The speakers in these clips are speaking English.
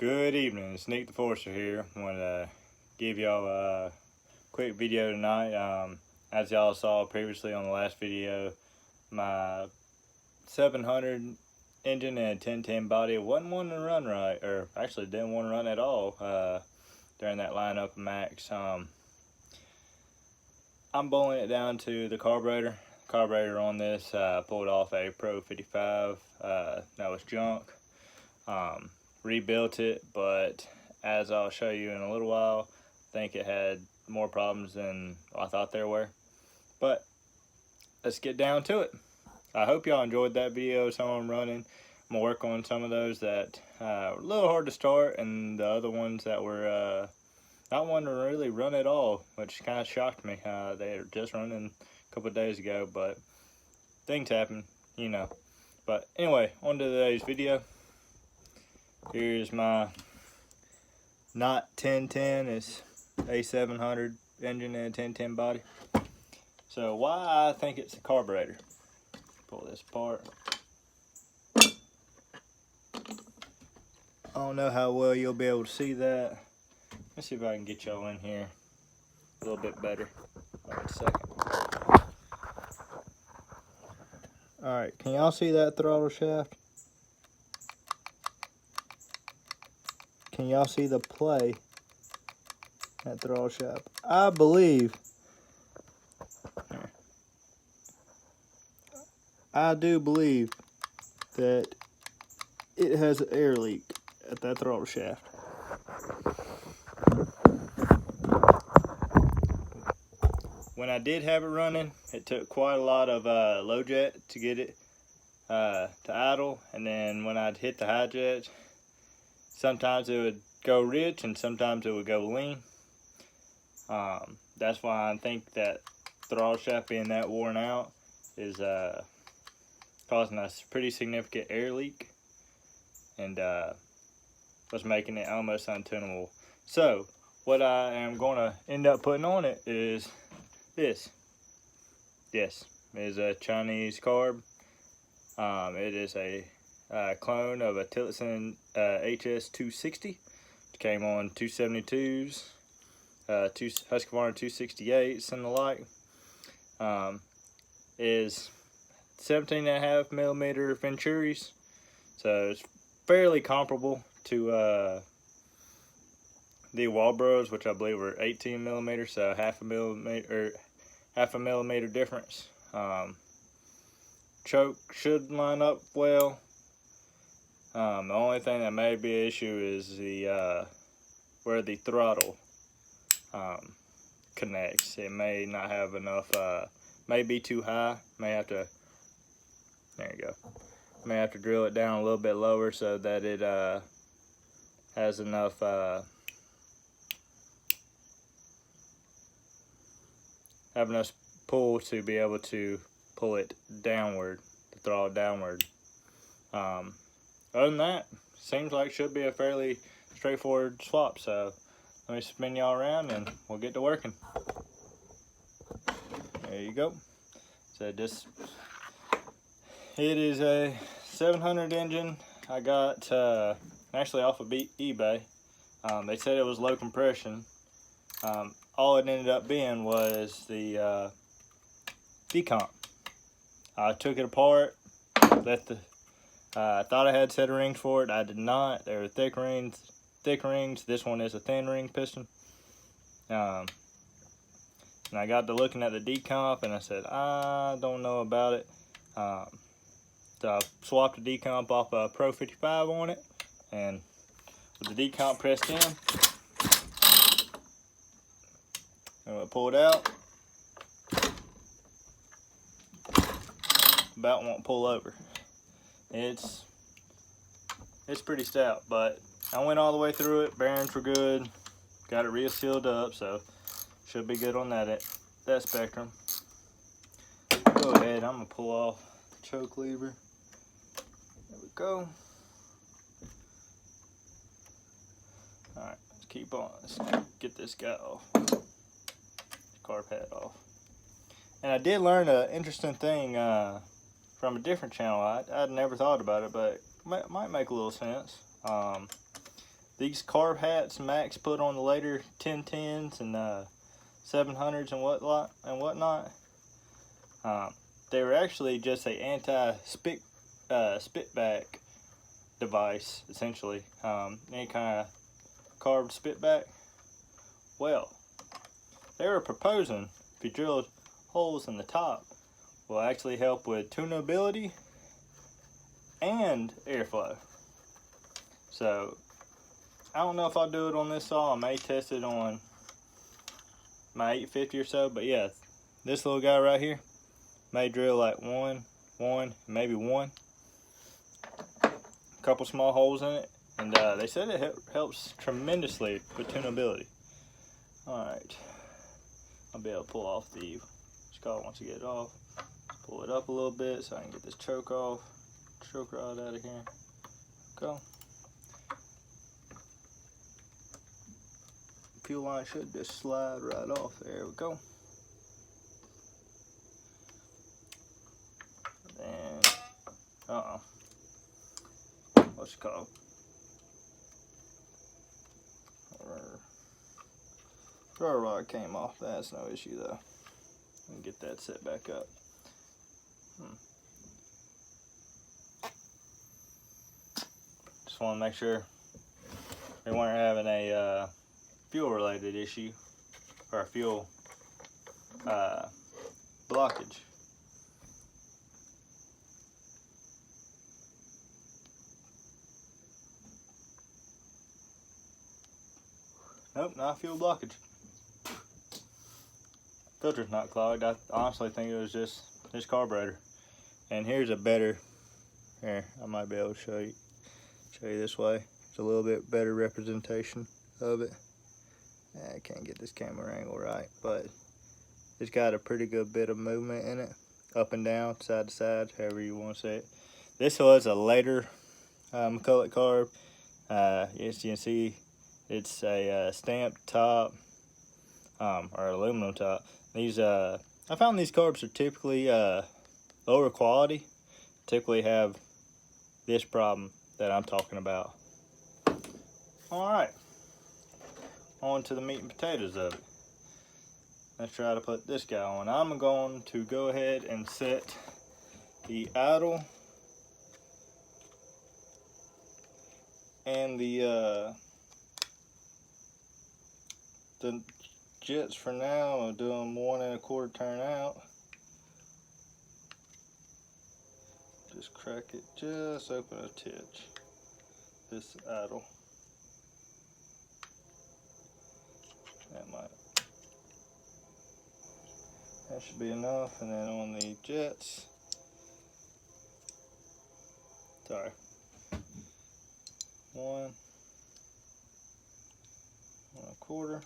Good evening, Sneak the Forester here. I want to give y'all a quick video tonight. As y'all saw previously on the last video, my 700 engine and 1010 body wasn't wanting to run right, or actually didn't want to run at all during that lineup of Max. I'm boiling it down to the carburetor. Carburetor on this pulled off a Pro 55 that was junk. Rebuilt it, but as I'll show you in a little while, I think it had more problems than I thought there were. But let's get down to it. I hope y'all enjoyed that video. Some of them running. I'm gonna work on some of those that were a little hard to start, and the other ones that were not wanting to really run at all, which kind of shocked me. They were just running a couple of days ago, but things happen, you know. But anyway, on to today's video. Here's my not 1010, it's A700 engine and 1010 body. So why I think it's a carburetor. Pull this apart. I don't know how well you'll be able to see that. Let's see if I can get y'all in here a little bit better. Wait a second. Alright, can y'all see that throttle shaft? Can y'all see the play at throttle shaft? I believe, I do believe that it has an air leak at that throttle shaft. When I did have it running, it took quite a lot of low jet to get it to idle, and then when I'd hit the high jet, sometimes it would go rich and sometimes it would go lean. That's why I think that throttle shaft being that worn out is causing a pretty significant air leak, and was making it almost untenable. So what I am going to end up putting on it is this. This is a Chinese Carb. It is a clone of a Tillotson HS 260. It came on 272s, two Husqvarna 268s and the like. Is 17.5 millimeter Venturis, so it's fairly comparable to the Walbros, which I believe were 18 millimeters, so half a millimeter difference. Choke should line up well. The only thing that may be an issue is the where the throttle connects. It may not have enough, may be too high. May have to, there you go. May have to drill it down a little bit lower so that it has enough pull to be able to pull it downward, the throttle downward. Other than that, seems like should be a fairly straightforward swap. So let me spin y'all around and we'll get to working. There you go. So it is a 700 engine. I got actually off of eBay. They said it was low compression. All it ended up being was the decomp. I took it apart, I thought I had set of rings for it. I did not. They were thick rings. This one is a thin ring piston. And I got to looking at the decomp and I said, I don't know about it. So I swapped the decomp off a Pro 55 on it, and with the decomp pressed in, and I pull it out, about won't pull over. It's pretty stout, but I went all the way through it. Bearings were good. Got it real sealed up, so should be good on that spectrum. Go ahead, I'm gonna pull off the choke lever. There we go. All right, let's keep on. Let's get this guy off. Carb head off. And I did learn an interesting thing from a different channel. I'd never thought about it, but it might make a little sense. these carb hats Max put on the later 1010s and 700s and whatnot, they were actually just a anti-spit spitback device, essentially. Any kind of carved spitback. Well, they were proposing if you drilled holes in the top will actually help with tunability and airflow. So I don't know if I'll do it on this saw. I may test it on my 850 or so, but yeah, this little guy right here may drill like one, maybe one. A couple small holes in it, and they said it helps tremendously with tunability. Alright, I'll be able to pull off the skull once you get it off. Pull it up a little bit so I can get this choke rod out of here. Go. Fuel line should just slide right off. There we go. And what's it called? Throw rod came off. That's no issue though. Let me get that set back up. Just want to make sure we weren't having a fuel related issue or a fuel blockage. Nope, not fuel blockage. Filter's not clogged. I honestly think it was just this carburetor. And here's a better, here, I might be able to show you this way. It's a little bit better representation of it. I can't get this camera angle right, but it's got a pretty good bit of movement in it, up and down, side to side, however you want to say it. This was a later Mcculloch carb. As you can see, it's a stamped top, or aluminum top. These I found these carbs are typically lower quality, typically have this problem that I'm talking about. Alright, on to the meat and potatoes of it. Let's try to put this guy on. I'm going to go ahead and set the idle and the jets for now. I'll do them 1 1/4 turn out. Just crack it, just open a titch. This idle. That should be enough. And then on the jets, sorry, 1 1/4.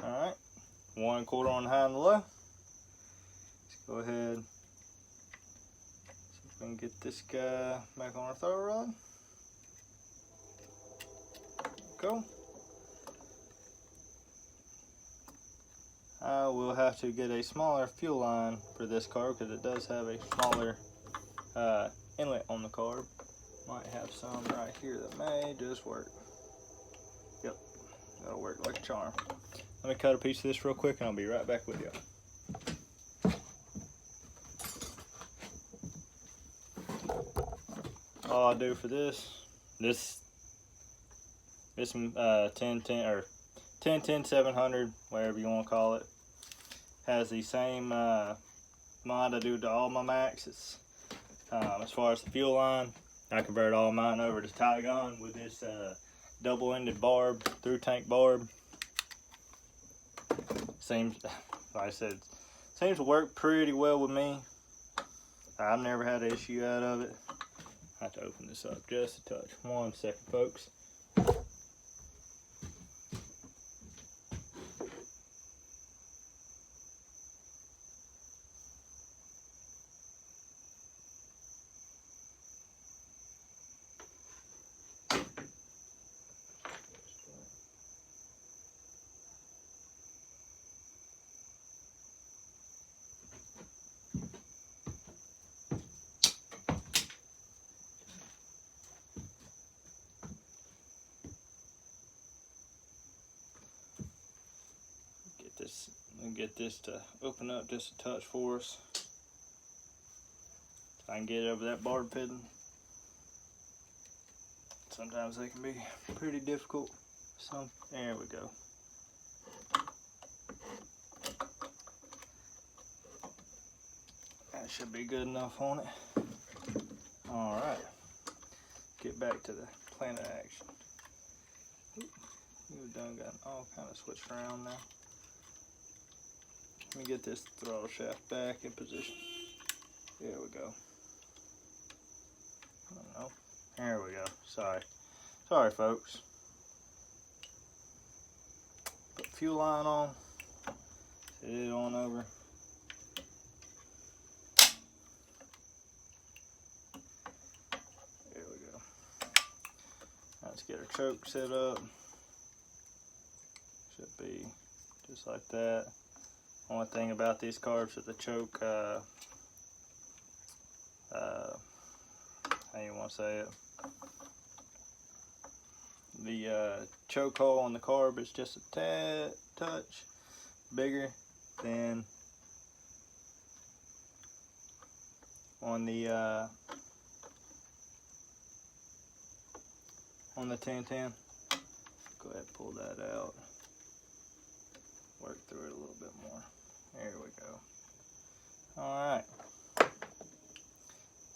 Alright, 1 1/4 on the high and the low. Let's go ahead, see if we can get this guy back on our throw rod. Go. I will have to get a smaller fuel line for this carb because it does have a smaller inlet on the carb. Might have some right here that may just work. Yep, that'll work like a charm. Let me cut a piece of this real quick and I'll be right back with you. All I do for this 1010 or 1010 700, whatever you want to call it, has the same mod I do to all my Maxes. As far as the fuel line, I convert all mine over to Tygon with this double-ended barb, through tank barb. Seems, like I said, seems to work pretty well with me. I've never had an issue out of it. I have to open this up just a touch. 1 second, folks. get this to open up just a touch for us. So I can get it over that barb fitting. Sometimes they can be pretty difficult. There we go. That should be good enough on it. All right. Get back to the plan of action. You've done got all kind of switched around now. Let me get this throttle shaft back in position. There we go. Oh, no. There we go. Sorry folks. Put fuel line on. Set it on over. There we go. Let's get our choke set up. Should be just like that. Only thing about these carbs is the choke, how you want to say it? The choke hole on the carb is just a touch bigger than on the 1010. Go ahead and pull that out. Work through it a little bit more. There we go. All right.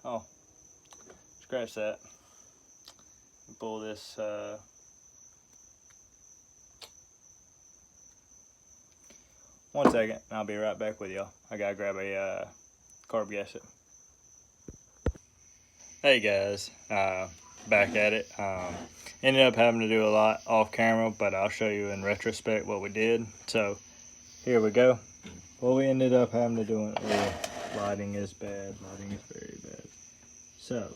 Oh, scratch that. Pull this. One second, and I'll be right back with y'all. I gotta grab a carb gasket. Hey guys, back at it. Ended up having to do a lot off camera, but I'll show you in retrospect what we did. So here we go. What we ended up having to do, lighting is bad. Lighting is very bad. So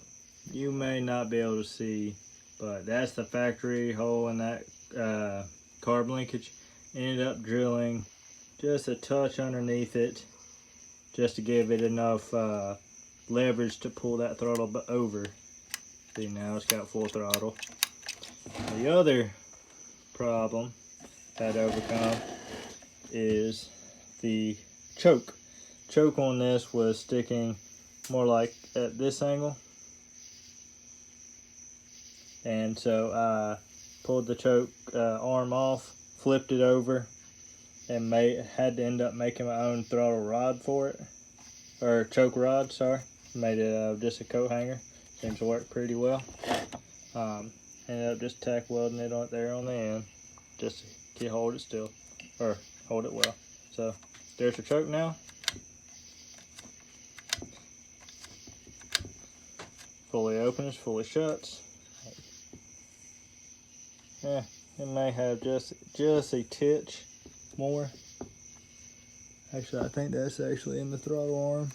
you may not be able to see, but that's the factory hole in that carb linkage. Ended up drilling just a touch underneath it, just to give it enough leverage to pull that throttle over. See, now it's got full throttle. The other problem I had to overcome is the choke. Choke on this was sticking more like at this angle. And so I pulled the choke arm off, flipped it over, and had to end up making my own throttle rod for it. Or choke rod, sorry. Made it just a coat hanger. Seems to work pretty well. Ended up just tack welding it on there on the end, just to hold it still, or hold it well. So there's your choke now. Fully opens, fully shuts. Yeah, it may have just a titch more. Actually, I think that's actually in the throttle arm,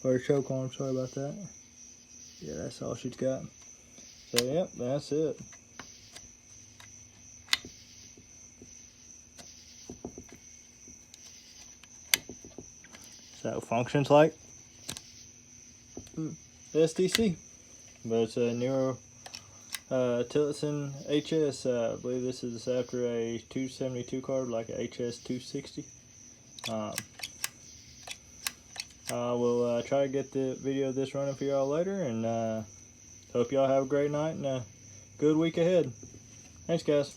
or choke arm, sorry about that. Yeah, that's all she's got. So, yep, that's it. So, functions like SDC, but it's a newer tillotson HS. I believe this is after a 272 carb, like a HS 260. I will try to get the video of this running for y'all later, and hope y'all have a great night and a good week ahead. Thanks, guys.